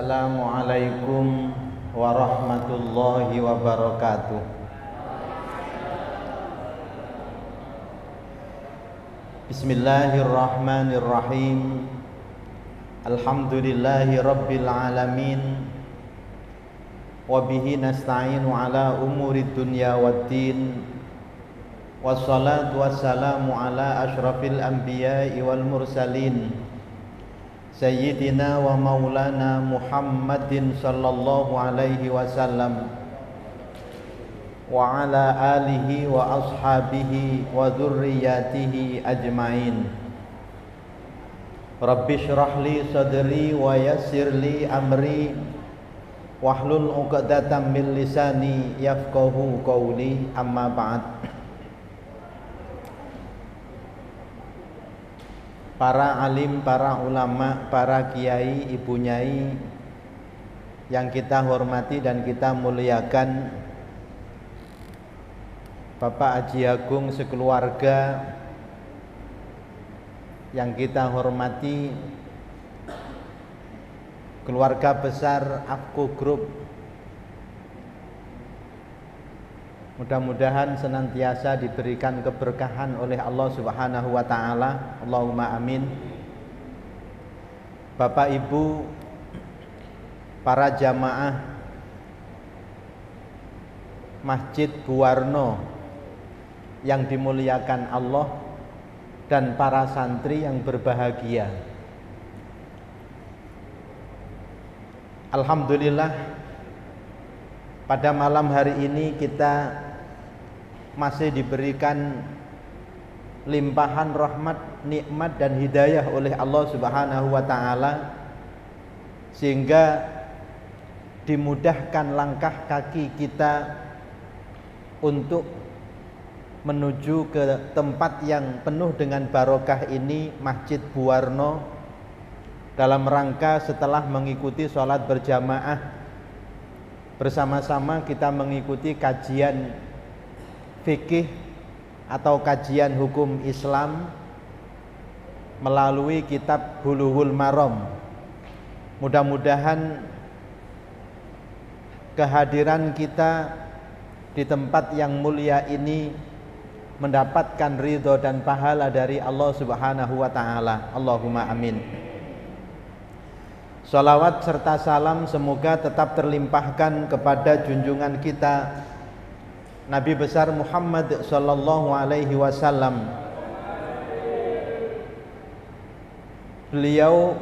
Assalamualaikum warahmatullahi wabarakatuh. Bismillahirrahmanirrahim. Alhamdulillahi rabbil alamin. Wabihi nasta'inu ala umuri dunya waddin. Wassalatu wassalamu ala ashrafil anbiya'i wal mursalin, Sayyidina wa maulana Muhammadin sallallahu alaihi wasallam, wa ala alihi wa ashabihi wa dhurriyyatihi ajma'in. Rabbi shrah li sadri wa yassir li amri wahlul 'uqdatam min lisani yafqahu qawli, amma ba'd. Para alim, para ulama, para kiai, ibu nyai yang kita hormati dan kita muliakan, Bapak Haji Agung sekeluarga yang kita hormati, keluarga besar Afko Group, mudah-mudahan senantiasa diberikan keberkahan oleh Allah Subhanahu wa ta'ala. Allahumma amin. Bapak Ibu, para jamaah Masjid Buwarno yang dimuliakan Allah, dan para santri yang berbahagia. Alhamdulillah, pada malam hari ini kita masih diberikan limpahan rahmat, nikmat dan hidayah oleh Allah Subhanahu wa ta'ala, sehingga dimudahkan langkah kaki kita untuk menuju ke tempat yang penuh dengan barokah ini, Masjid Buwarno, dalam rangka setelah mengikuti sholat berjamaah bersama-sama kita mengikuti kajian fikih atau kajian hukum Islam melalui kitab Bulughul Maram. Mudah-mudahan kehadiran kita di tempat yang mulia ini mendapatkan ridho dan pahala dari Allah Subhanahu wa ta'ala. Allahumma amin. Salawat serta salam semoga tetap terlimpahkan kepada junjungan kita Nabi besar Muhammad sallallahu alaihi wasallam. Beliau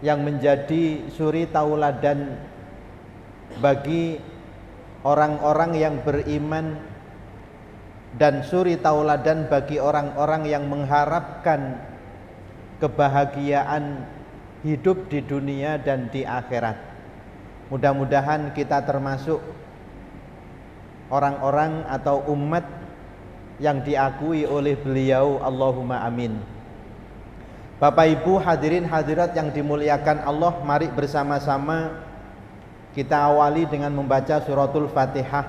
yang menjadi suri tauladan bagi orang-orang yang beriman dan suri tauladan bagi orang-orang yang mengharapkan kebahagiaan hidup di dunia dan di akhirat. Mudah-mudahan kita termasuk orang-orang atau umat yang diakui oleh beliau. Allahumma amin. Bapak Ibu hadirin hadirat yang dimuliakan Allah, mari bersama-sama kita awali dengan membaca suratul Fatihah.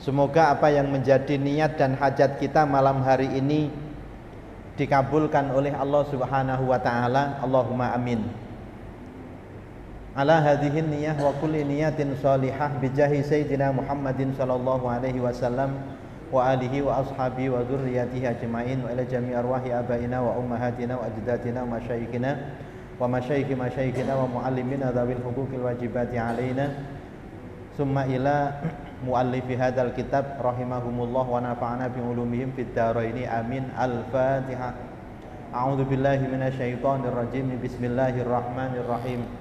Semoga apa yang menjadi niat dan hajat kita malam hari ini dikabulkan oleh Allah Subhanahu wa ta'ala. Allahumma amin. Ala hadhihi niyah wa kulli niyatin salihah bijahi sayyidina Muhammadin sallallahu alaihi wasallam wa alihi wa ashabihi wa dzurriyyatihi ajmain, wa ila jami' arwahi abaina wa ummahatina wa ajdatina wa masyayikhina wa masyayikhi masyayikhina wa muallimina dzawil huquqil wajibati alaina, summa ila muallifi hadzal kitab rahimahumullah wa nafa'ana bi ulumihim fid dharaini amin. Al-Fatihah. A'udzu billahi minasyaitonir rajim. Bismillahirrahmanirrahim.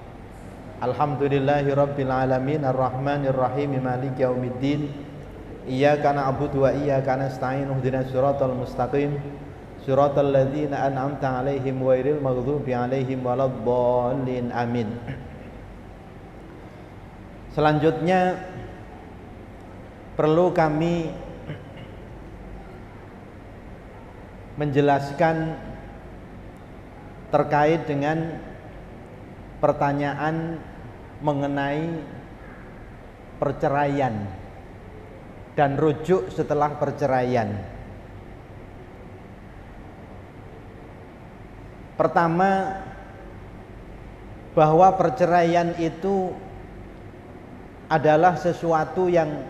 Alhamdulillahi rabbil alamin, arrahmanir rahim, maliki yaumiddin. Iyyaka na'budu wa iyyaka nasta'in. Ihdinas siratal mustaqim, siratal ladzina an'amta 'alaihim ghairil maghdubi 'alaihim waladdallin. Amin. Selanjutnya perlu kami menjelaskan terkait dengan pertanyaan mengenai perceraian dan rujuk setelah perceraian. Pertama, bahwa perceraian itu adalah sesuatu yang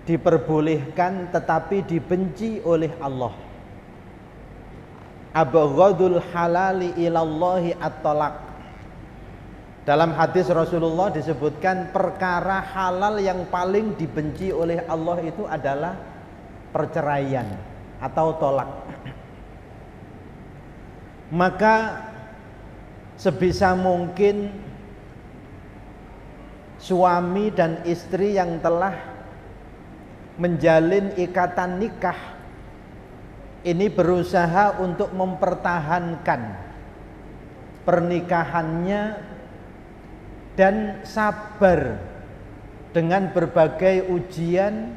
diperbolehkan tetapi dibenci oleh Allah. Abghadul halali ilallahi at-talaq. Dalam hadis Rasulullah disebutkan perkara halal yang paling dibenci oleh Allah itu adalah perceraian atau tolak. Maka sebisa mungkin suami dan istri yang telah menjalin ikatan nikah ini berusaha untuk mempertahankan pernikahannya dan sabar dengan berbagai ujian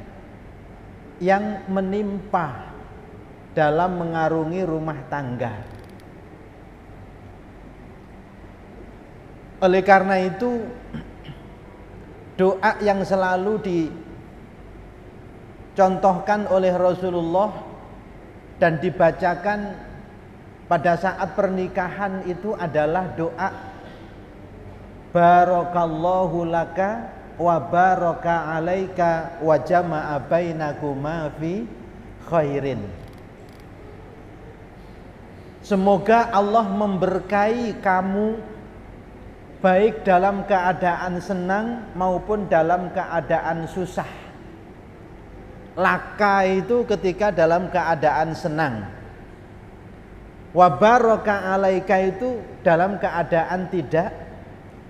yang menimpa dalam mengarungi rumah tangga. Oleh karena itu, doa yang selalu dicontohkan oleh Rasulullah dan dibacakan pada saat pernikahan itu adalah doa barakallahu laka wa baraka alaika wa jama'a bainakuma fi khairin. Semoga Allah memberkahi kamu baik dalam keadaan senang maupun dalam keadaan susah. Laka itu ketika dalam keadaan senang. Wa baraka alaika itu dalam keadaan tidak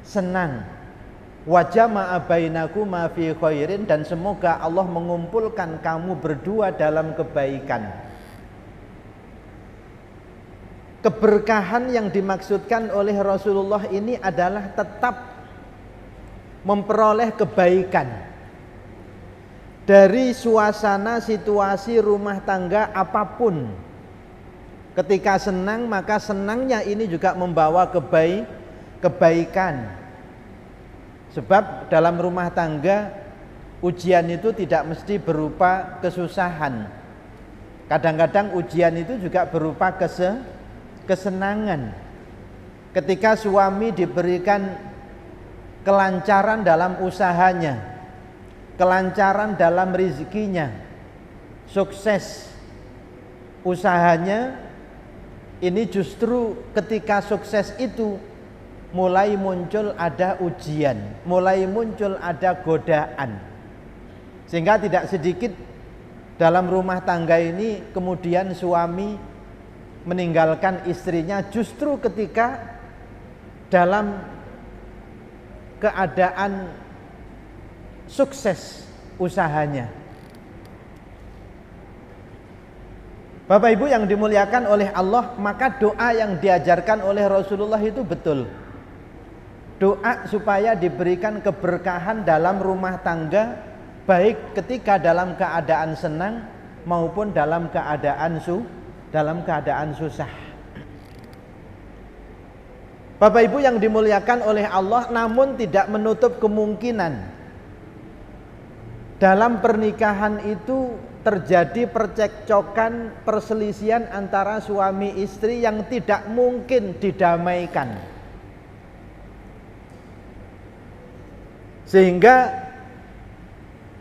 senang. Wa jama'a bainakuma fi khairin, dan semoga Allah mengumpulkan kamu berdua dalam kebaikan. Keberkahan yang dimaksudkan oleh Rasulullah ini adalah tetap memperoleh kebaikan dari suasana situasi rumah tangga apapun. Ketika senang, maka senangnya ini juga membawa kebaikan. Sebab dalam rumah tangga ujian itu tidak mesti berupa kesusahan. Kadang-kadang ujian itu juga berupa kesenangan. Ketika suami diberikan kelancaran dalam usahanya, kelancaran dalam rezekinya, sukses usahanya, ini justru ketika sukses itu mulai muncul ada ujian, mulai muncul ada godaan. Sehingga tidak sedikit dalam rumah tangga ini kemudian suami meninggalkan istrinya justru ketika dalam keadaan sukses usahanya. Bapak Ibu yang dimuliakan oleh Allah, maka doa yang diajarkan oleh Rasulullah itu betul. Doa supaya diberikan keberkahan dalam rumah tangga, baik ketika dalam keadaan senang maupun dalam keadaan susah. Bapak Ibu yang dimuliakan oleh Allah, namun tidak menutup kemungkinan dalam pernikahan itu terjadi percekcokan, perselisihan antara suami istri yang tidak mungkin didamaikan. Sehingga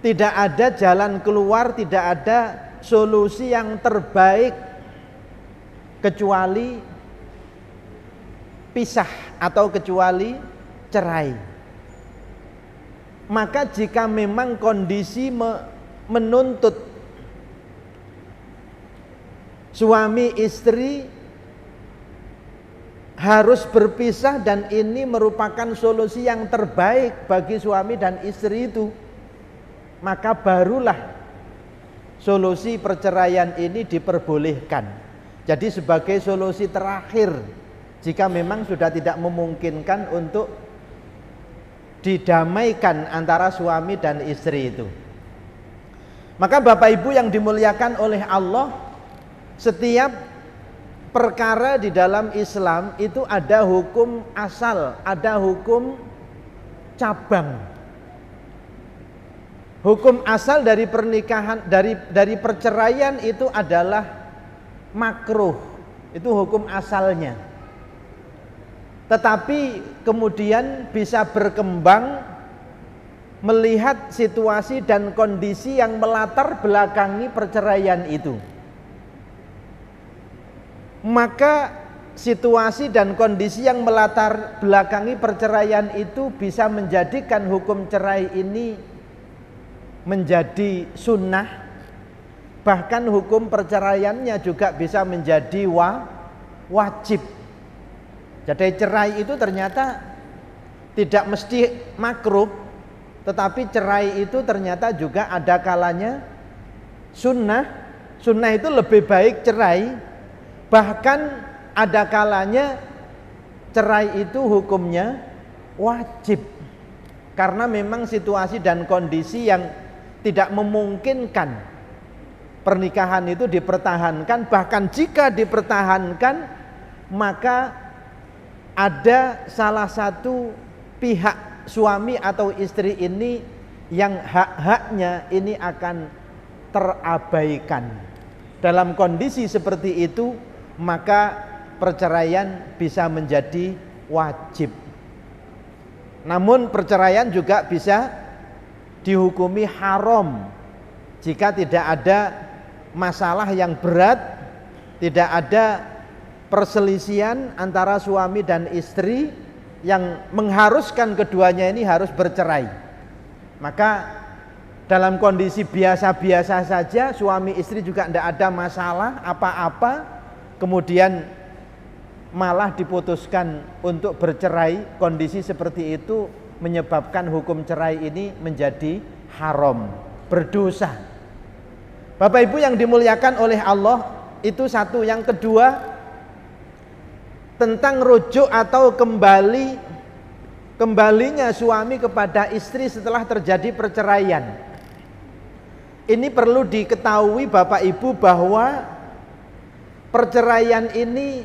tidak ada jalan keluar, tidak ada solusi yang terbaik kecuali pisah atau kecuali cerai. Maka jika memang kondisi menuntut suami istri harus berpisah dan ini merupakan solusi yang terbaik bagi suami dan istri itu, maka barulah solusi perceraian ini diperbolehkan. Jadi sebagai solusi terakhir jika memang sudah tidak memungkinkan untuk didamaikan antara suami dan istri itu. Maka Bapak Ibu yang dimuliakan oleh Allah, setiap perkara di dalam Islam itu ada hukum asal, ada hukum cabang. Hukum asal dari pernikahan, dari perceraian itu adalah makruh. Itu hukum asalnya. tetapi kemudian bisa berkembang melihat situasi dan kondisi yang melatar belakangi perceraian itu. Maka situasi dan kondisi yang melatar belakangi perceraian itu bisa menjadikan hukum cerai ini menjadi sunnah, bahkan hukum perceraiannya juga bisa menjadi wajib. Jadi cerai itu ternyata tidak mesti makruh, tetapi cerai itu ternyata juga ada kalanya sunnah. Sunnah itu lebih baik cerai, bahkan ada kalanya cerai itu hukumnya wajib, karena memang situasi dan kondisi yang tidak memungkinkan pernikahan itu dipertahankan. Bahkan jika dipertahankan, maka ada salah satu pihak suami atau istri ini yang hak-haknya ini akan terabaikan. Dalam kondisi seperti itu, maka perceraian bisa menjadi wajib. Namun perceraian juga bisa dihukumi haram jika tidak ada masalah yang berat, tidak ada perselisihan antara suami dan istri yang mengharuskan keduanya ini harus bercerai. Maka dalam kondisi biasa-biasa saja, suami istri juga tidak ada masalah apa-apa, kemudian malah diputuskan untuk bercerai, kondisi seperti itu menyebabkan hukum cerai ini menjadi haram, berdosa. Bapak Ibu yang dimuliakan oleh Allah, itu satu. Yang kedua, tentang rujuk atau kembalinya suami kepada istri setelah terjadi perceraian. Ini perlu diketahui Bapak Ibu bahwa perceraian ini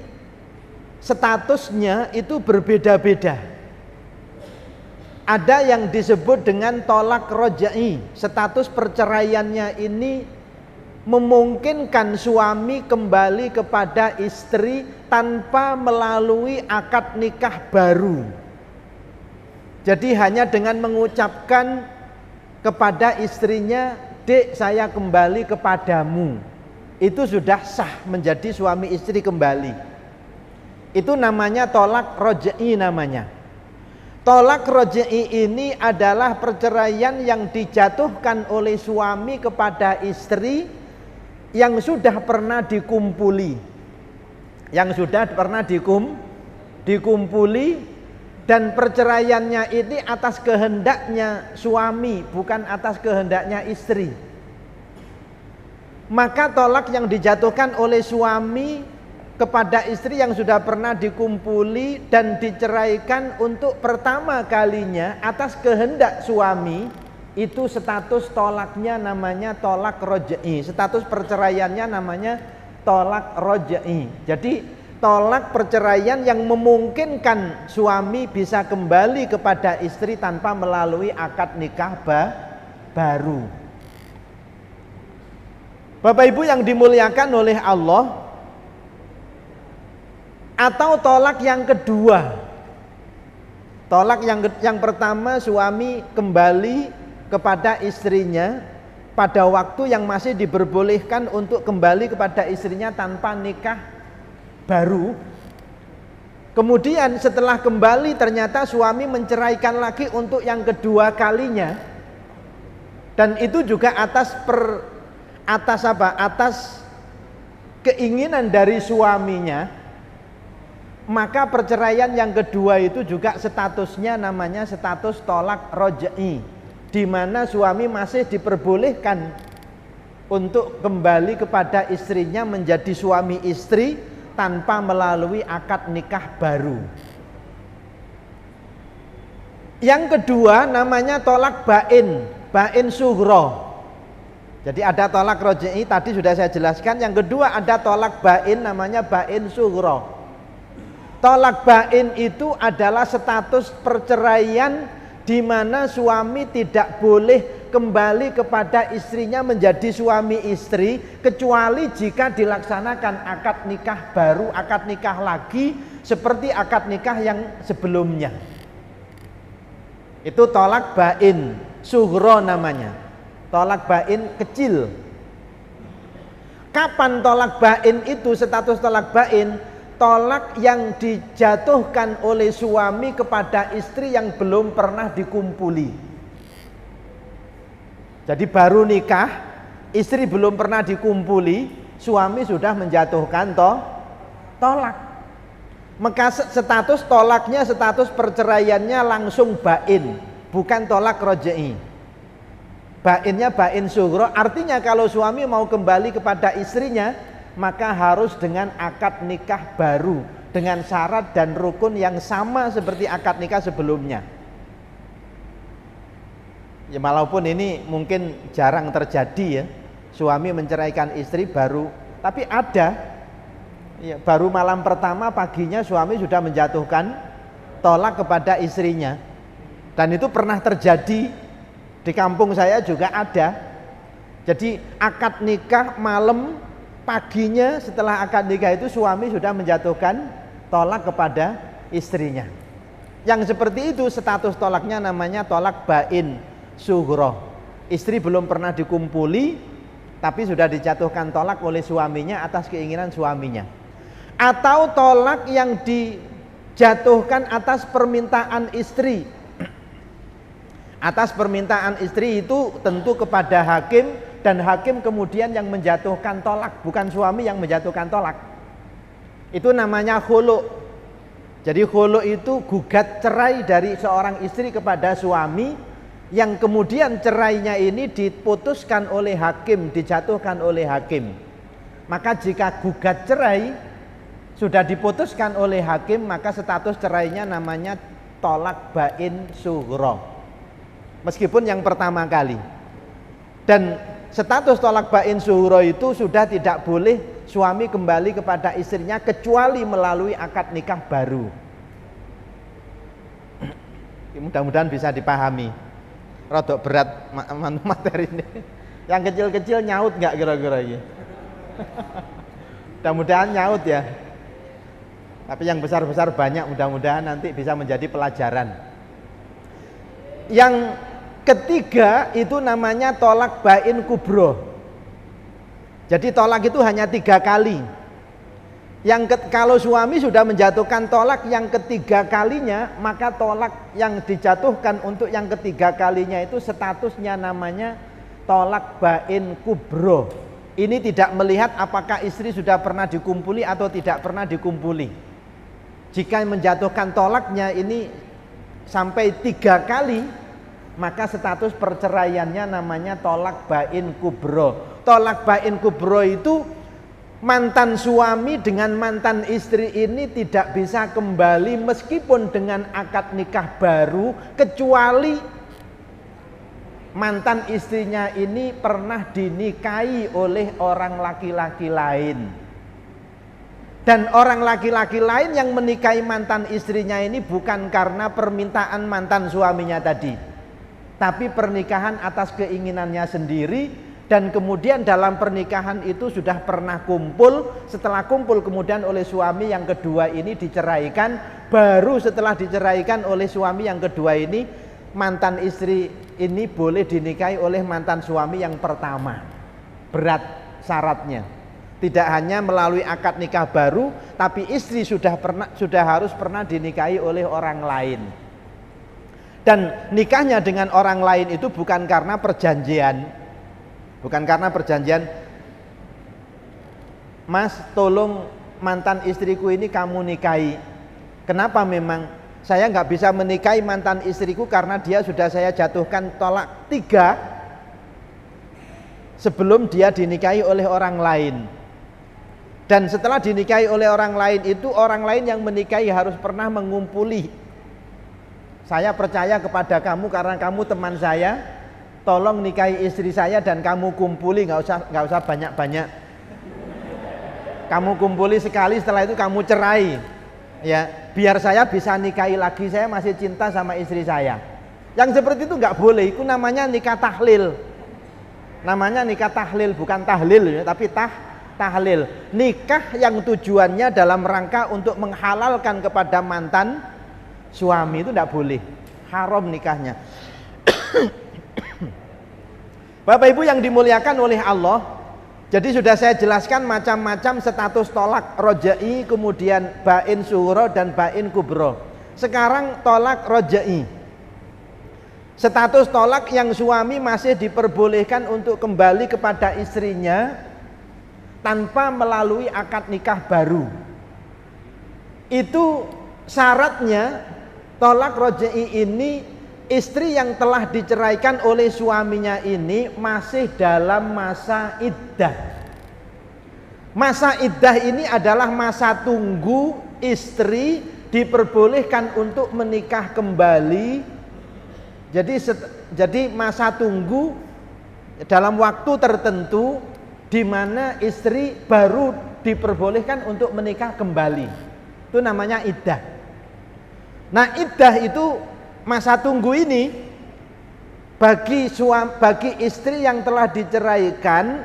statusnya itu berbeda-beda. Ada yang disebut dengan tolak rojai. Status perceraiannya ini memungkinkan suami kembali kepada istri tanpa melalui akad nikah baru. Jadi hanya dengan mengucapkan kepada istrinya, "Dek, saya kembali kepadamu," itu sudah sah menjadi suami istri kembali. Itu namanya tolak rojai namanya. Tolak rojai ini adalah perceraian yang dijatuhkan oleh suami kepada istri yang sudah pernah dikumpuli, dikumpuli, dan perceraiannya ini atas kehendaknya suami, bukan atas kehendaknya istri. Maka tolak yang dijatuhkan oleh suami kepada istri yang sudah pernah dikumpuli dan diceraikan untuk pertama kalinya atas kehendak suami, itu status tolaknya namanya tolak rojai. Status perceraiannya namanya tolak rojai. Jadi tolak perceraian yang memungkinkan suami bisa kembali kepada istri tanpa melalui akad nikah baru. Bapak Ibu yang dimuliakan oleh Allah, atau tolak yang kedua. Tolak yang pertama, suami kembali kepada istrinya pada waktu yang masih diperbolehkan untuk kembali kepada istrinya tanpa nikah baru. Kemudian setelah kembali ternyata suami menceraikan lagi untuk yang kedua kalinya, dan itu juga atas keinginan dari suaminya. Maka perceraian yang kedua itu juga statusnya namanya status tolak rojai, di mana suami masih diperbolehkan untuk kembali kepada istrinya menjadi suami istri tanpa melalui akad nikah baru. Yang kedua namanya tolak bain sughra. Jadi ada tolak rojai tadi sudah saya jelaskan. Yang kedua ada tolak bain namanya bain sughra. Tolak bain itu adalah status perceraian di mana suami tidak boleh kembali kepada istrinya menjadi suami istri kecuali jika dilaksanakan akad nikah baru, akad nikah lagi seperti akad nikah yang sebelumnya. Itu tolak bain sughra namanya, tolak bain kecil. Kapan tolak bain itu status tolak bain? Tolak yang dijatuhkan oleh suami kepada istri yang belum pernah dikumpuli. Jadi baru nikah, istri belum pernah dikumpuli, suami sudah menjatuhkan tolak. Maka status tolaknya, status perceraiannya langsung bain, bukan tolak roj'i. Bainnya bain sughra, artinya kalau suami mau kembali kepada istrinya, maka harus dengan akad nikah baru, dengan syarat dan rukun yang sama seperti akad nikah sebelumnya. Ya walaupun ini mungkin jarang terjadi ya, suami menceraikan istri baru, tapi ada ya, baru malam pertama paginya suami sudah menjatuhkan tolak kepada istrinya. Dan itu pernah terjadi di kampung saya juga ada. Jadi akad nikah malam, paginya setelah akad nikah itu suami sudah menjatuhkan tolak kepada istrinya. Yang seperti itu status tolaknya namanya tolak bain sughra. Istri belum pernah dikumpuli tapi sudah dijatuhkan tolak oleh suaminya atas keinginan suaminya. Atau tolak yang dijatuhkan atas permintaan istri. Atas permintaan istri itu tentu kepada hakim, dan hakim kemudian yang menjatuhkan tolak, bukan suami yang menjatuhkan tolak. Itu namanya khulu'. Jadi khulu' itu gugat cerai dari seorang istri kepada suami, yang kemudian cerainya ini diputuskan oleh hakim, dijatuhkan oleh hakim. Maka jika gugat cerai sudah diputuskan oleh hakim, maka status cerainya namanya tolak bain sughra, meskipun yang pertama kali. Dan status tolak bain sughra itu sudah tidak boleh suami kembali kepada istrinya kecuali melalui akad nikah baru. Mudah-mudahan bisa dipahami. Rodok berat materi ini. Yang kecil-kecil nyaut nggak kira-kira ini? Mudah-mudahan nyaut ya. Tapi yang besar-besar banyak, mudah-mudahan nanti bisa menjadi pelajaran. Yang ketiga itu namanya tolak bain kubro. Jadi tolak itu hanya 3 kali. Kalau suami sudah menjatuhkan tolak yang ketiga kalinya, maka tolak yang dijatuhkan untuk yang ketiga kalinya itu statusnya namanya tolak bain kubro. Ini tidak melihat apakah istri sudah pernah dikumpuli atau tidak pernah dikumpuli. Jika menjatuhkan tolaknya ini sampai 3 kali, maka status perceraiannya namanya tolak bain kubro. Tolak bain kubro itu mantan suami dengan mantan istri ini tidak bisa kembali meskipun dengan akad nikah baru, kecuali mantan istrinya ini pernah dinikahi oleh orang laki-laki lain. Dan orang laki-laki lain yang menikahi mantan istrinya ini bukan karena permintaan mantan suaminya tadi, tapi pernikahan atas keinginannya sendiri. Dan kemudian dalam pernikahan itu sudah pernah kumpul. Setelah kumpul kemudian oleh suami yang kedua ini diceraikan. Baru setelah diceraikan oleh suami yang kedua ini, mantan istri ini boleh dinikahi oleh mantan suami yang pertama. Berat syaratnya. Tidak hanya melalui akad nikah baru, tapi istri sudah harus pernah dinikahi oleh orang lain. Dan nikahnya dengan orang lain itu bukan karena perjanjian. Bukan karena perjanjian, Mas tolong mantan istriku ini kamu nikahi. Kenapa memang? Saya nggak bisa menikahi mantan istriku karena dia sudah saya jatuhkan tolak 3 sebelum dia dinikahi oleh orang lain. Dan setelah dinikahi oleh orang lain itu, orang lain yang menikahi harus pernah mengumpuli. Saya percaya kepada kamu karena kamu teman saya. Tolong nikahi istri saya dan kamu kumpuli, nggak usah banyak-banyak. Kamu kumpuli sekali, setelah itu kamu cerai, ya biar saya bisa nikahi lagi. Saya masih cinta sama istri saya. Yang seperti itu nggak boleh. Itu namanya nikah tahlil. Namanya nikah tahlil, bukan tahlil, ya, tapi tahlil. Nikah yang tujuannya dalam rangka untuk menghalalkan kepada mantan suami itu tidak boleh, haram nikahnya. Bapak Ibu yang dimuliakan oleh Allah, jadi sudah saya jelaskan macam-macam status tolak roja'i, kemudian bain sughra dan bain kubro. Sekarang tolak roja'i, status tolak yang suami masih diperbolehkan untuk kembali kepada istrinya tanpa melalui akad nikah baru. Itu syaratnya tolak roja'i ini, istri yang telah diceraikan oleh suaminya ini masih dalam masa iddah. Masa iddah ini adalah masa tunggu istri diperbolehkan untuk menikah kembali. Jadi masa tunggu dalam waktu tertentu di mana istri baru diperbolehkan untuk menikah kembali. Itu namanya iddah. Nah, iddah itu masa tunggu ini bagi istri yang telah diceraikan,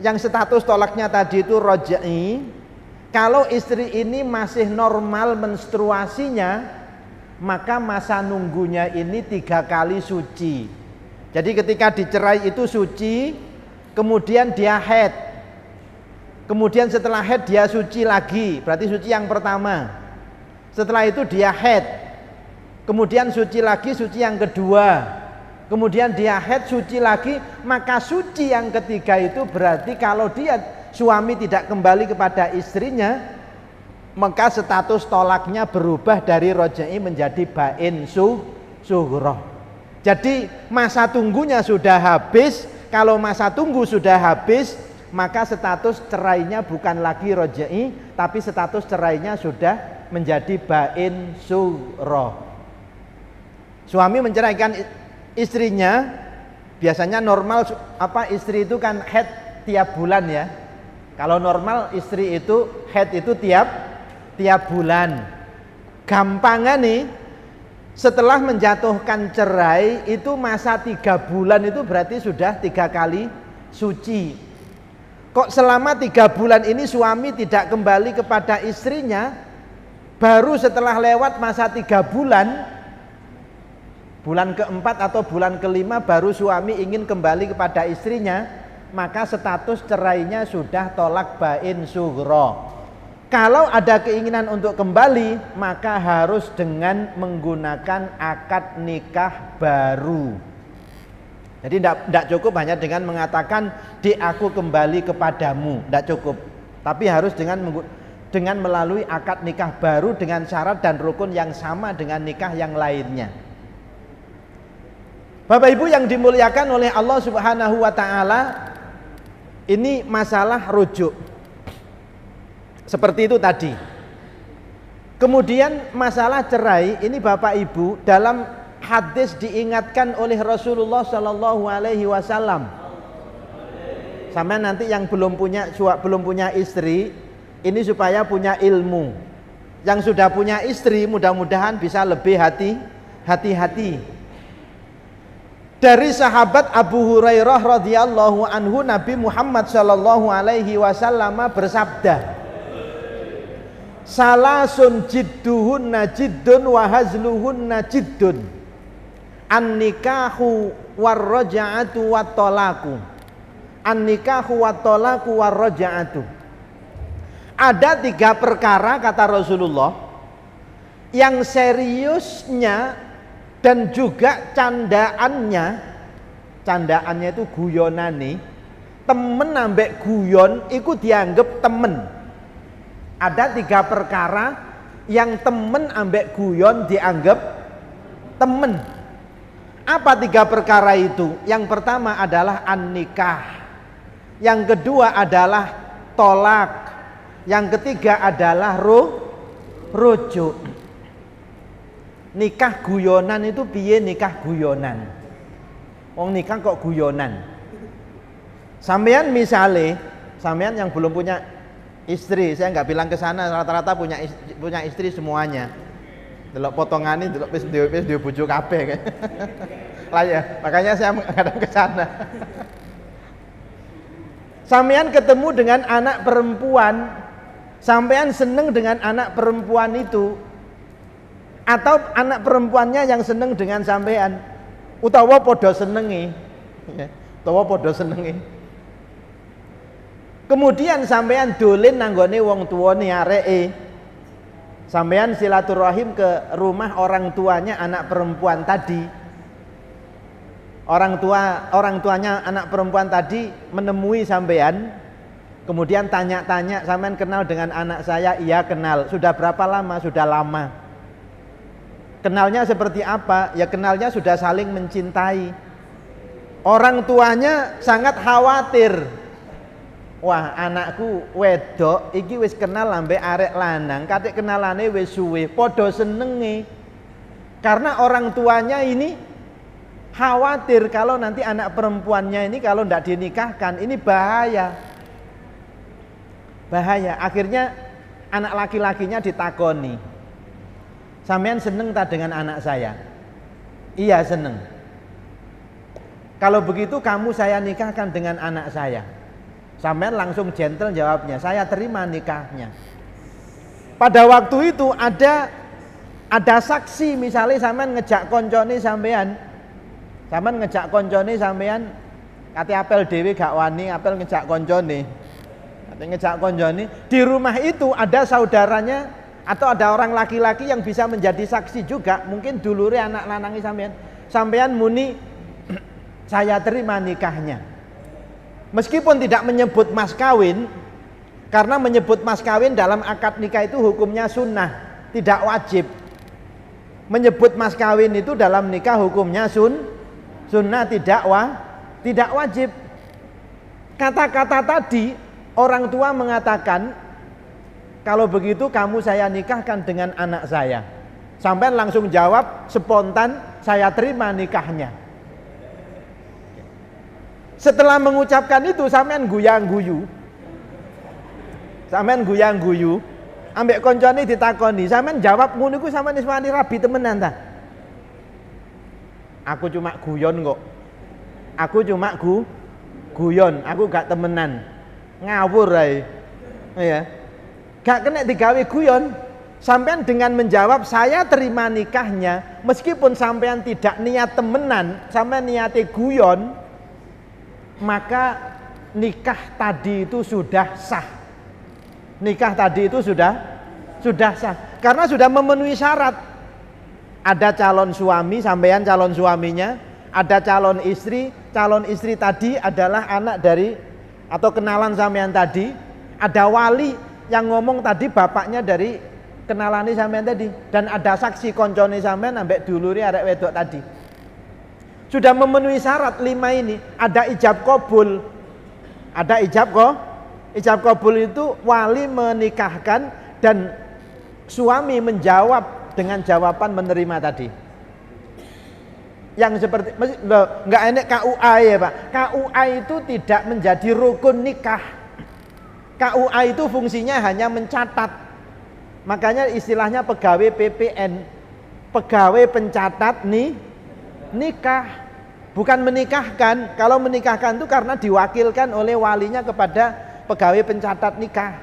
yang status tolaknya tadi itu roja'i, kalau istri ini masih normal menstruasinya, maka masa nunggunya ini 3 kali suci. Jadi ketika dicerai itu suci, kemudian dia haid, kemudian setelah haid dia suci lagi, berarti suci yang pertama. Setelah itu dia haid, kemudian suci lagi, suci yang kedua, kemudian dia haid, suci lagi, maka suci yang ketiga itu berarti kalau dia suami tidak kembali kepada istrinya, maka status tolaknya berubah dari roja'i menjadi bain sughra. Jadi masa tunggunya sudah habis. Kalau masa tunggu sudah habis, maka status cerainya bukan lagi roja'i, tapi status cerainya sudah menjadi bain sughra. Suami menceraikan istrinya, biasanya normal istri itu kan haid tiap bulan ya. Kalau normal istri itu haid itu tiap bulan. Gampangan nih, setelah menjatuhkan cerai itu masa 3 bulan itu berarti sudah 3 kali suci. Kok selama 3 bulan ini suami tidak kembali kepada istrinya, baru setelah lewat masa 3 bulan, bulan keempat atau bulan kelima baru suami ingin kembali kepada istrinya, maka status cerainya sudah tolak bain sughra. Kalau ada keinginan untuk kembali, maka harus dengan menggunakan akad nikah baru. Jadi tidak cukup hanya dengan mengatakan "Dik, aku kembali kepadamu", tidak cukup. Tapi harus dengan melalui akad nikah baru dengan syarat dan rukun yang sama dengan nikah yang lainnya. Bapak Ibu yang dimuliakan oleh Allah Subhanahu wa taala, ini masalah rujuk. Seperti itu tadi. Kemudian masalah cerai, ini Bapak Ibu dalam hadis diingatkan oleh Rasulullah sallallahu alaihi wasallam. Sampai nanti yang belum punya istri, ini supaya punya ilmu. Yang sudah punya istri mudah-mudahan bisa lebih hati-hati. Dari sahabat Abu Hurairah radhiyallahu anhu, Nabi Muhammad sallallahu alaihi wasallam bersabda, "Salasun jidduhunna jiddun wa hazluhunna jiddun. An-nikahu war-raja'atu wat-talaqu. An-nikahu wat-talaqu war-raja'atu." Ada 3 perkara kata Rasulullah yang seriusnya dan juga candaannya itu guyonane, temen ambek guyon iku dianggap temen. Ada 3 perkara yang temen ambek guyon dianggap temen. Apa 3 perkara itu? Yang pertama adalah an-nikah, yang kedua adalah tolak, yang ketiga adalah rujuk. Nikah guyonan itu piye nikah guyonan? Wong nikah kok guyonan? Sampean yang belum punya istri, saya nggak bilang ke sana, rata-rata punya istri semuanya. Delok potongane, delok wis duwe bojo kabeh. Lah ya, makanya saya menghadap ke sana. Sampean ketemu dengan anak perempuan, sampean seneng dengan anak perempuan itu, atau anak perempuannya yang seneng dengan sampean, utawa podo senengi, ya, utawa podo senengi. Kemudian sampean dolen nanggone wong tuane areke, sampean silaturahim ke rumah orang tuanya anak perempuan tadi. Orang tuanya anak perempuan tadi menemui sampean, kemudian tanya-tanya, sampean kenal dengan anak saya? Iya kenal. Sudah berapa lama? Sudah lama. Kenalnya seperti apa? Ya kenalnya sudah saling mencintai. Orang tuanya sangat khawatir. Wah, anakku wedok iki wis kenal ambek arek lanang, katik kenalane wis suwe, padha senenge. Karena orang tuanya ini khawatir kalau nanti anak perempuannya ini kalau tidak dinikahkan ini bahaya. Bahaya. Akhirnya anak laki-lakinya ditakoni, sampean seneng tak dengan anak saya? Iya seneng. Kalau begitu kamu saya nikahkan dengan anak saya. Sampean langsung gentle jawabnya, saya terima nikahnya. Pada waktu itu ada saksi, misalnya sampean ngejak koncone sampean ngejak koncone sampean, kate apel dhewe gak wani, apel ngejak koncone. Kate ngejak koncone, di rumah itu ada saudaranya atau ada orang laki-laki yang bisa menjadi saksi juga, mungkin dulure anak lanangi sampean. Sampean muni saya terima nikahnya. Meskipun tidak menyebut mas kawin, karena menyebut mas kawin dalam akad nikah itu hukumnya sunnah, tidak wajib. Menyebut mas kawin itu dalam nikah hukumnya sunnah, tidak wajib. Kata-kata tadi orang tua mengatakan, kalau begitu kamu saya nikahkan dengan anak saya. Sampai langsung jawab spontan, saya terima nikahnya. Setelah mengucapkan itu sampean guyang-guyu. Ambek koncone ditakoni, sampean jawab ngono iku sampean wis wani rabi temenan ta? Aku cuma guyon kok. Guyon, aku gak temenan. Ngawur ae. Ya. Gak kena digawe guyon. Sampean dengan menjawab saya terima nikahnya, meskipun sampean tidak niat temenan, sampean niate guyon, maka nikah tadi itu sudah sah. Nikah tadi itu sudah sah karena sudah memenuhi syarat. Ada calon suami, sampean calon suaminya, ada calon istri tadi adalah anak dari atau kenalan sampean tadi, ada wali yang ngomong tadi bapaknya dari kenalane sampean tadi, dan ada saksi koncone sampean ambek dulure arek wedok tadi. Sudah memenuhi syarat 5 ini. Ada ijab kabul. Ada ijab kabul itu wali menikahkan dan suami menjawab dengan jawaban menerima tadi. Yang seperti enggak enek KUA ya Pak. KUA itu tidak menjadi rukun nikah. KUA itu fungsinya hanya mencatat. Makanya istilahnya pegawai PPN. Pegawai pencatat nikah, bukan menikahkan. Kalau menikahkan itu karena diwakilkan oleh walinya kepada pegawai pencatat nikah.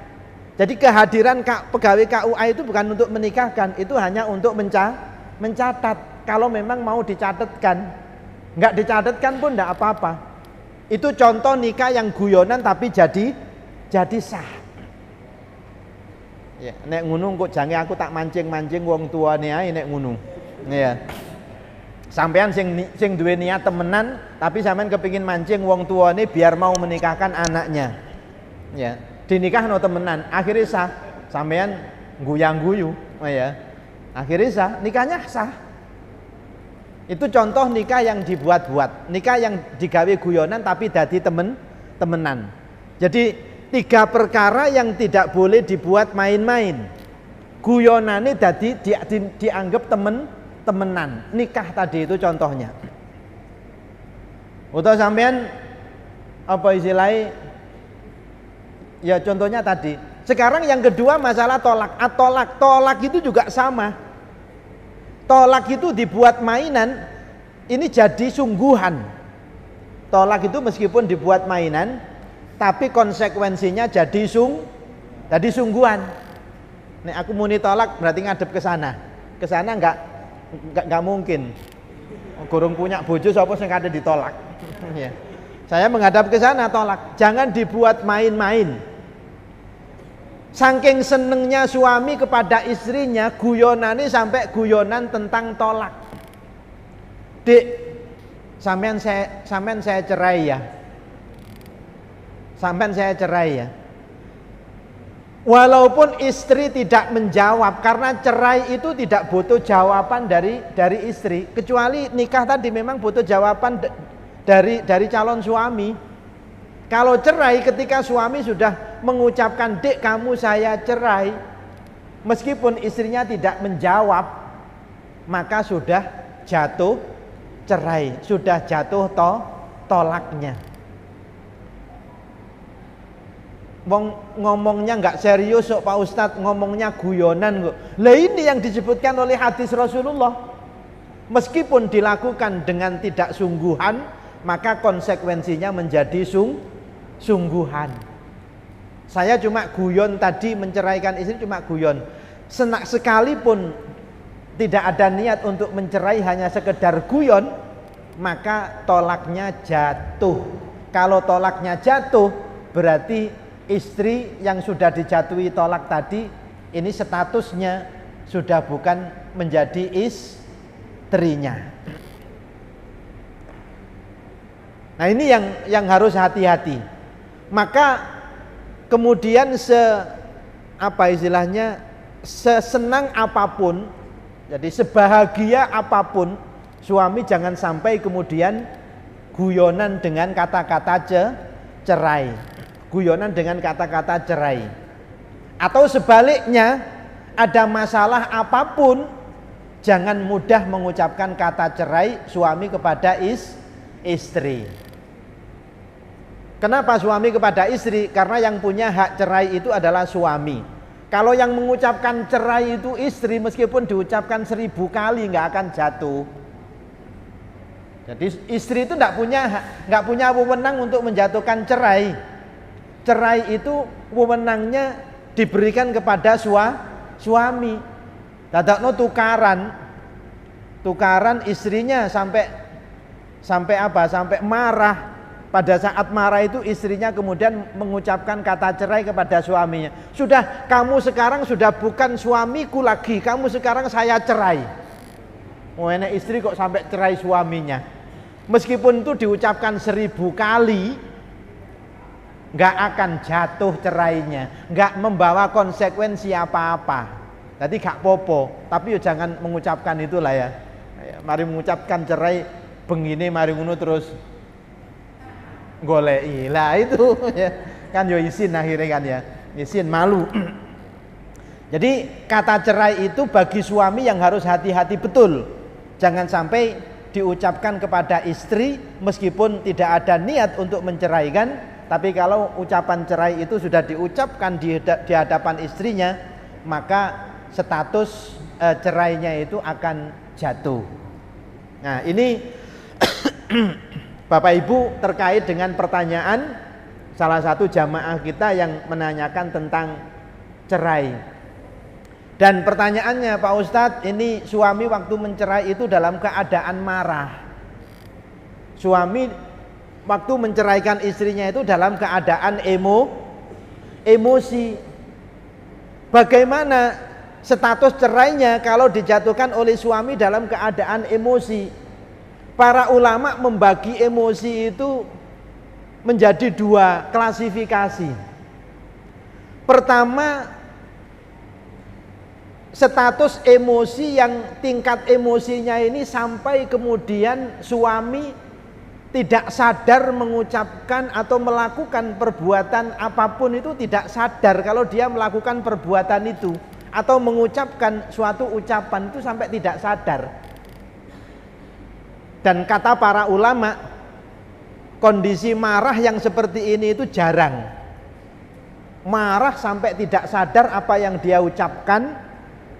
Jadi kehadiran pegawai KUA itu bukan untuk menikahkan, itu hanya untuk mencatat. Kalau memang mau dicatatkan, nggak dicatatkan pun nggak apa-apa. Itu contoh nikah yang guyonan tapi jadi sah. Ya, nek ngono kok jange aku tak mancing-mancing wong tuane ae nek ngono. Ya. Sampean sing duwe niat temenan tapi sampean kepingin mancing wong tuane biar mau menikahkan anaknya. Ya, dinikahno temenan, akhirnya sah. Sampean guyang-guyu, ya. Akhirnya sah, nikahnya sah. Itu contoh nikah yang dibuat-buat, nikah yang digawe guyonan tapi dadi temenan. Jadi 3 perkara yang tidak boleh dibuat main-main. Guyonane dadi dianggap temenan. Nikah tadi itu contohnya. Atau sampean apa istilahnya? Ya contohnya tadi. Sekarang yang kedua masalah tolak. Tolak itu juga sama. Tolak itu dibuat mainan, ini jadi sungguhan. Tolak itu meskipun dibuat mainan, tapi konsekuensinya jadi sungguhan. Nek aku muni tolak berarti ngadep ke sana. Ke sana enggak mungkin. Gurung punya bojo sapa sing kate ditolak. Ya. Saya menghadap ke sana tolak. Jangan dibuat main-main. Saking senengnya suami kepada istrinya, guyonane sampai guyonan tentang tolak. Dik, sampean saya cerai ya. Sampean saya cerai ya. Walaupun istri tidak menjawab, karena cerai itu tidak butuh jawaban dari istri, kecuali nikah tadi memang butuh jawaban dari calon suami. Kalau cerai, ketika suami sudah mengucapkan, "Dek, kamu saya cerai," meskipun istrinya tidak menjawab, maka sudah jatuh cerai, sudah jatuh tolaknya. Ngomongnya nggak serius kok Pak Ustadz, ngomongnya guyonan kok. Lah ini yang disebutkan oleh hadis Rasulullah. Meskipun dilakukan dengan tidak sungguhan, maka konsekuensinya menjadi sungguhan. Saya cuma guyon tadi menceraikan istri, cuma guyon. Sekalipun tidak ada niat untuk mencerai, hanya sekedar guyon, maka tolaknya jatuh. Kalau tolaknya jatuh, berarti istri yang sudah dijatuhi tolak tadi, ini statusnya sudah bukan menjadi istrinya. Nah, ini yang harus hati-hati. Maka kemudian sesenang apapun, jadi sebahagia apapun, suami jangan sampai kemudian guyonan dengan kata-kata cerai. Guyonan dengan kata-kata cerai. Atau sebaliknya, ada masalah apapun, jangan mudah mengucapkan kata cerai suami kepada istri. Kenapa suami kepada istri? Karena yang punya hak cerai itu adalah suami. Kalau yang mengucapkan cerai itu istri, meskipun diucapkan 1000 kali nggak akan jatuh. Jadi istri itu nggak punya wewenang untuk menjatuhkan cerai. Cerai itu wewenangnya diberikan kepada suami. Dadakno tukaran istrinya sampai marah. Pada saat marah itu istrinya kemudian mengucapkan kata cerai kepada suaminya. Sudah, kamu sekarang sudah bukan suamiku lagi, kamu sekarang saya cerai. Enak istri kok sampai cerai suaminya. Meskipun itu diucapkan 1000 kali, nggak akan jatuh cerainya, nggak membawa konsekuensi apa-apa. Jadi gak popo, tapi jangan mengucapkan itulah ya. Mari mengucapkan cerai begini, mari ngono terus golei lah itu ya. Kan yo isin akhirnya kan ya, isin malu. Jadi kata cerai itu bagi suami yang harus hati-hati betul. Jangan sampai diucapkan kepada istri meskipun tidak ada niat untuk menceraikan. Tapi kalau ucapan cerai itu sudah diucapkan di hadapan istrinya, maka status cerainya itu akan jatuh. Nah, ini Bapak Ibu terkait dengan pertanyaan salah satu jamaah kita yang menanyakan tentang cerai. Dan pertanyaannya, Pak Ustadz, ini suami waktu mencerai itu dalam keadaan marah. Suami waktu menceraikan istrinya itu dalam keadaan emosi. Bagaimana status cerainya kalau dijatuhkan oleh suami dalam keadaan emosi? Para ulama membagi emosi itu menjadi 2 klasifikasi. Pertama, status emosi yang tingkat emosinya ini sampai kemudian suami tidak sadar mengucapkan atau melakukan perbuatan apapun, itu tidak sadar kalau dia melakukan perbuatan itu atau mengucapkan suatu ucapan itu sampai tidak sadar. Dan kata para ulama, kondisi marah yang seperti ini itu jarang. Marah sampai tidak sadar apa yang dia ucapkan,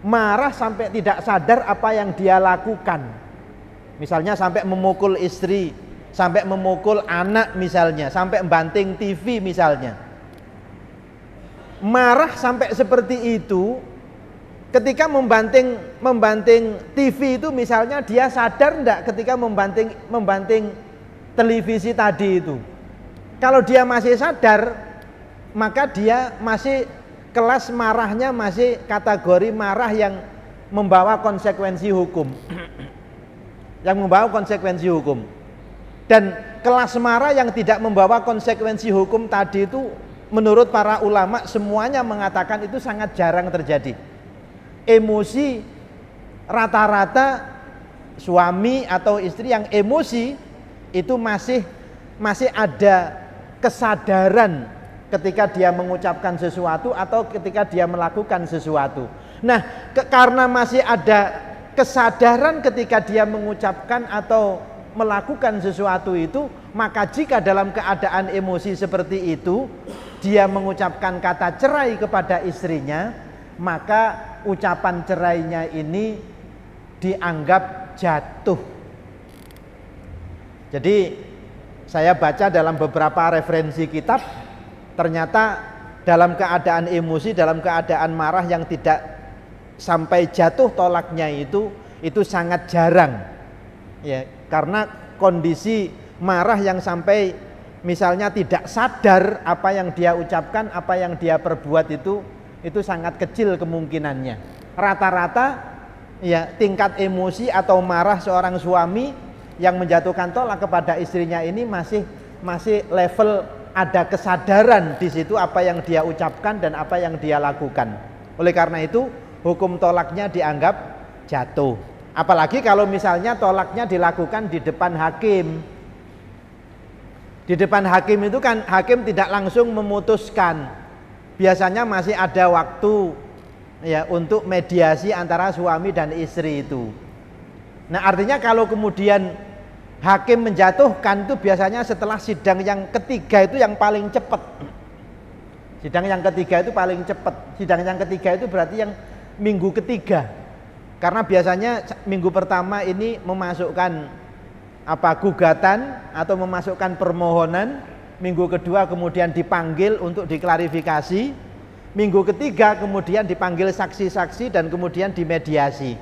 marah sampai tidak sadar apa yang dia lakukan. Misalnya sampai memukul istri, sampai memukul anak misalnya, sampai membanting TV misalnya. Marah sampai seperti itu, ketika membanting TV itu misalnya, dia sadar enggak ketika membanting televisi tadi itu? Kalau dia masih sadar, maka dia masih kelas marahnya masih kategori marah yang membawa konsekuensi hukum. Yang membawa konsekuensi hukum. Dan kelas marah yang tidak membawa konsekuensi hukum tadi itu, menurut para ulama semuanya mengatakan itu sangat jarang terjadi. Emosi rata-rata suami atau istri yang emosi itu masih ada kesadaran ketika dia mengucapkan sesuatu atau ketika dia melakukan sesuatu. Nah, karena masih ada kesadaran ketika dia mengucapkan atau melakukan sesuatu itu, maka jika dalam keadaan emosi seperti itu dia mengucapkan kata cerai kepada istrinya, maka ucapan cerainya ini dianggap jatuh. Jadi saya baca dalam beberapa referensi kitab, ternyata dalam keadaan emosi, dalam keadaan marah yang tidak sampai jatuh tolaknya itu sangat jarang. Ya, karena kondisi marah yang sampai misalnya tidak sadar apa yang dia ucapkan, apa yang dia perbuat itu sangat kecil kemungkinannya. Rata-rata ya tingkat emosi atau marah seorang suami yang menjatuhkan tolak kepada istrinya ini masih level ada kesadaran di situ apa yang dia ucapkan dan apa yang dia lakukan. Oleh karena itu hukum tolaknya dianggap jatuh. Apalagi kalau misalnya tolaknya dilakukan di depan hakim. Di depan hakim itu kan hakim tidak langsung memutuskan. Biasanya masih ada waktu ya untuk mediasi antara suami dan istri itu. Nah, artinya kalau kemudian hakim menjatuhkan itu biasanya setelah sidang yang ketiga itu yang paling cepat. Sidang yang ketiga itu paling cepat. Sidang yang ketiga itu berarti yang minggu ketiga. Karena biasanya minggu pertama ini memasukkan gugatan atau memasukkan permohonan, minggu kedua kemudian dipanggil untuk diklarifikasi, minggu ketiga kemudian dipanggil saksi-saksi dan kemudian dimediasi.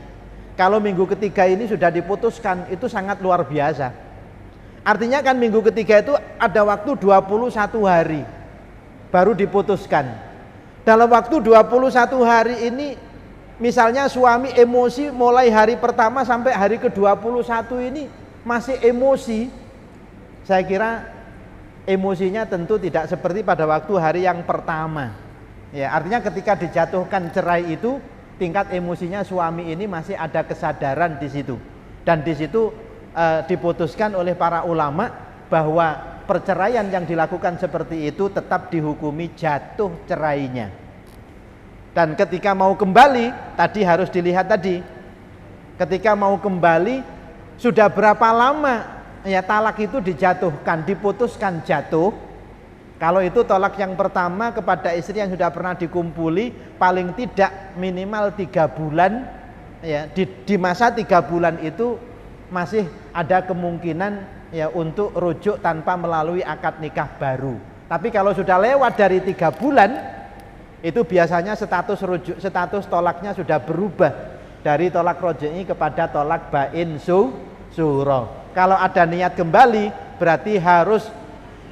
Kalau minggu ketiga ini sudah diputuskan, itu sangat luar biasa. Artinya kan minggu ketiga itu ada waktu 21 hari baru diputuskan. Dalam waktu 21 hari ini, misalnya suami emosi mulai hari pertama sampai hari ke-21 ini masih emosi, saya kira emosinya tentu tidak seperti pada waktu hari yang pertama. Ya, artinya ketika dijatuhkan cerai itu tingkat emosinya suami ini masih ada kesadaran di situ. Dan di situ diputuskan oleh para ulama bahwa perceraian yang dilakukan seperti itu tetap dihukumi jatuh cerainya. Dan ketika mau kembali, tadi harus dilihat tadi. Ketika mau kembali, sudah berapa lama ya talak itu dijatuhkan, diputuskan jatuh. Kalau itu tolak yang pertama kepada istri yang sudah pernah dikumpuli, paling tidak minimal 3 bulan ya, di masa 3 bulan itu masih ada kemungkinan ya untuk rujuk tanpa melalui akad nikah baru. Tapi kalau sudah lewat dari 3 bulan, itu biasanya status tolaknya sudah berubah dari tolak roj'i kepada tolak bain suro. Kalau ada niat kembali, berarti harus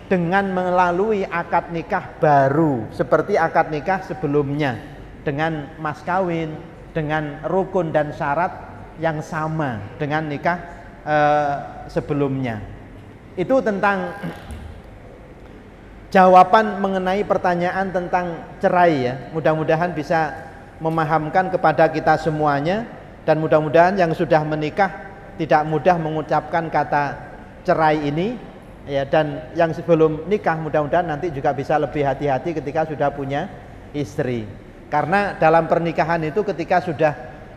dengan melalui akad nikah baru, seperti akad nikah sebelumnya, dengan mas kawin, dengan rukun dan syarat yang sama dengan nikah sebelumnya. Itu tentang jawaban mengenai pertanyaan tentang cerai ya. Mudah-mudahan bisa memahamkan kepada kita semuanya, dan mudah-mudahan yang sudah menikah tidak mudah mengucapkan kata cerai ini ya, dan yang sebelum nikah mudah-mudahan nanti juga bisa lebih hati-hati ketika sudah punya istri. Karena dalam pernikahan itu ketika sudah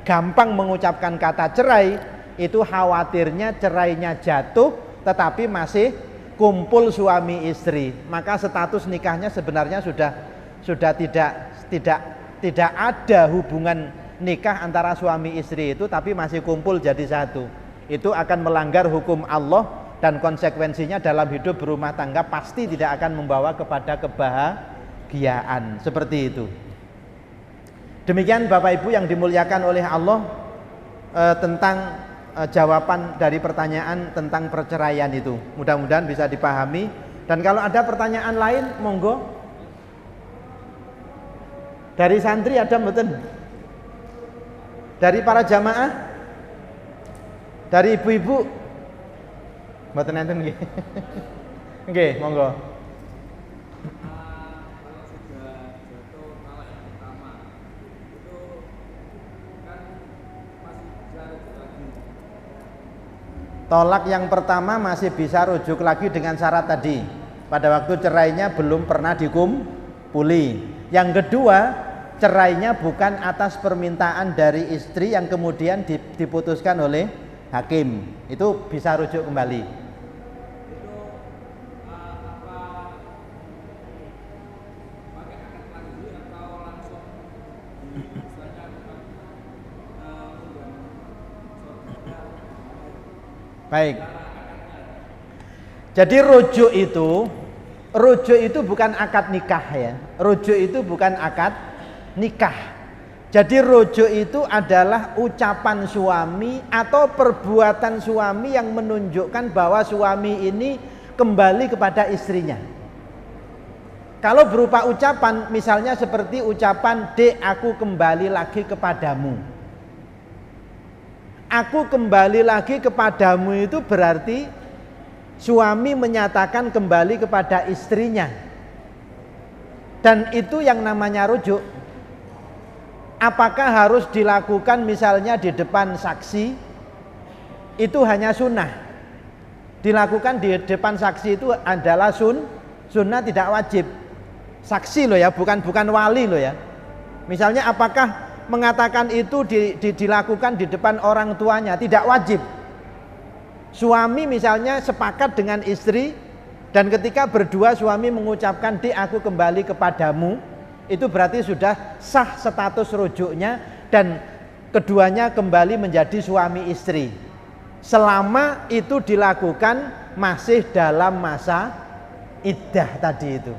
gampang mengucapkan kata cerai, itu khawatirnya cerainya jatuh tetapi masih kumpul suami istri, maka status nikahnya sebenarnya sudah tidak ada hubungan nikah antara suami istri itu, tapi masih kumpul jadi satu. Itu akan melanggar hukum Allah dan konsekuensinya dalam hidup berumah tangga pasti tidak akan membawa kepada kebahagiaan. Seperti itu. Demikian Bapak Ibu yang dimuliakan oleh Allah tentang jawaban dari pertanyaan tentang perceraian itu. Mudah-mudahan bisa dipahami, dan kalau ada pertanyaan lain monggo. Dari santri ada mboten? Dari para jamaah? Dari ibu-ibu? Mboten enten nggih. Nggih, monggo. Tolak yang pertama masih bisa rujuk lagi dengan syarat tadi, pada waktu cerainya belum pernah dikumpuli. Yang kedua, cerainya bukan atas permintaan dari istri yang kemudian diputuskan oleh hakim, itu bisa rujuk kembali. Baik. Jadi rujuk itu bukan akad nikah ya. Rujuk itu bukan akad nikah. Jadi rujuk itu adalah ucapan suami atau perbuatan suami yang menunjukkan bahwa suami ini kembali kepada istrinya. Kalau berupa ucapan, misalnya seperti ucapan, "Dek, aku kembali lagi kepadamu." Aku kembali lagi kepadamu itu berarti suami menyatakan kembali kepada istrinya. Dan itu yang namanya rujuk. Apakah harus dilakukan misalnya di depan saksi? Itu hanya sunnah. Dilakukan di depan saksi itu adalah sunnah, tidak wajib. Saksi loh ya, bukan wali loh ya. Misalnya apakah mengatakan itu dilakukan di depan orang tuanya? Tidak wajib. Suami misalnya sepakat dengan istri, dan ketika berdua suami mengucapkan, "Dek, aku kembali kepadamu," itu berarti sudah sah status rujuknya, dan keduanya kembali menjadi suami istri. Selama itu dilakukan masih dalam masa iddah tadi itu,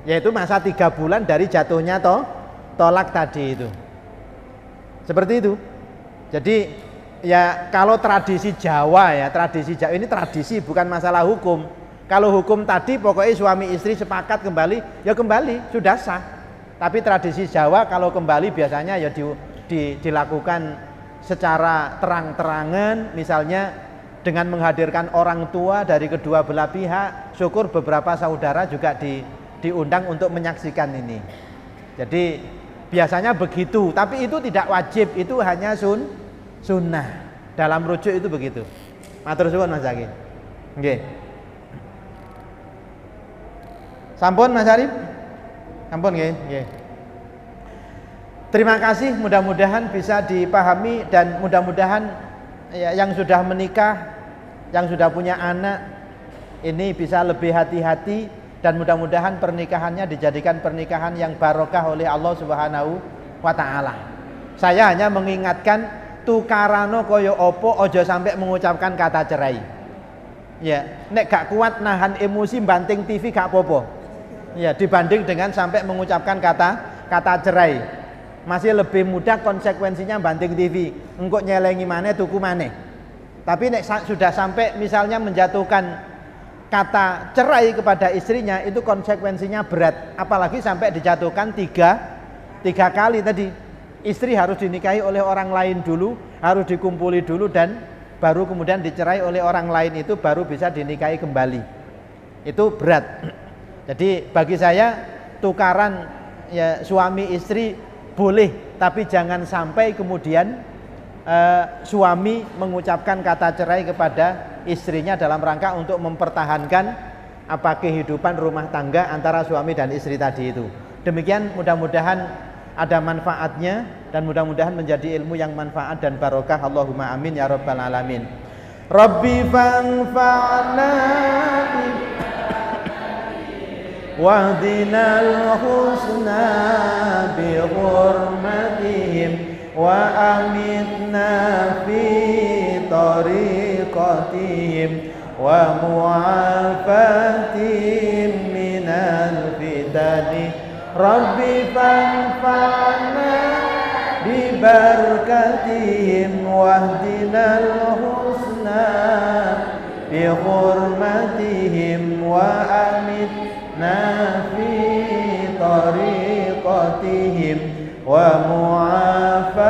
yaitu masa 3 bulan dari jatuhnya tolak tadi itu. Seperti itu. Jadi ya kalau tradisi Jawa ya, tradisi Jawa ini tradisi, bukan masalah hukum. Kalau hukum tadi pokoknya suami istri sepakat kembali, ya kembali, sudah sah. Tapi tradisi Jawa kalau kembali biasanya ya dilakukan secara terang-terangan, misalnya dengan menghadirkan orang tua dari kedua belah pihak. Syukur beberapa saudara juga diundang untuk menyaksikan ini. Jadi biasanya begitu, tapi itu tidak wajib, itu hanya sunnah. Dalam rujuk itu begitu. Matur suwun Mas Zaki. Nggih. Sampun Mas Arif? Sampun nggih, nggih. Terima kasih, mudah-mudahan bisa dipahami, dan mudah-mudahan ya, yang sudah menikah, yang sudah punya anak ini bisa lebih hati-hati, dan mudah-mudahan pernikahannya dijadikan pernikahan yang barokah oleh Allah Subhanahu wa taala. Saya hanya mengingatkan, tukarano koyo opo, ojo sampai mengucapkan kata cerai. Ya, nek gak kuat nahan emosi banting TV gak popo. Ya, dibanding dengan sampai mengucapkan kata cerai. Masih lebih mudah konsekuensinya banting TV. Engkau nyelengi maneh tuku maneh. Tapi nek sudah sampai misalnya menjatuhkan kata cerai kepada istrinya, itu konsekuensinya berat. Apalagi sampai dijatuhkan tiga kali tadi. Istri harus dinikahi oleh orang lain dulu, harus dikumpuli dulu, dan baru kemudian dicerai oleh orang lain, itu baru bisa dinikahi kembali. Itu berat. Jadi bagi saya tukaran ya, suami istri boleh, tapi jangan sampai kemudian suami mengucapkan kata cerai kepada istrinya dalam rangka untuk mempertahankan kehidupan rumah tangga antara suami dan istri tadi itu. Demikian, mudah-mudahan ada manfaatnya, dan mudah-mudahan menjadi ilmu yang manfaat dan barokah. Allahumma amin ya rabbal alamin. Rabbi fanfa'na wahdinal husna bi hurmatihim wa amitna fi tariqatihim ومعافاتهم من الفتن رب فانفعنا ببركتهم واهدنا الحسنى بحرمتهم وأمتنا في طريقتهم ومعافاتهم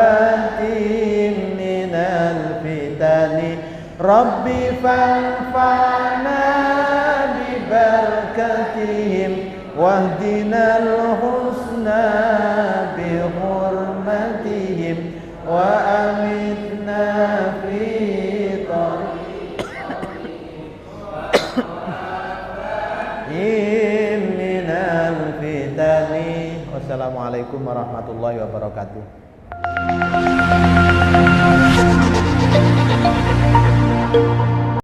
من الفتن رب فانفعنا ببركتهم واهدنا الحسنى بحرمتهم وأمتنا في طريقهم من الفتن. Wassalamualaikum warahmatullahi wabarakatuh.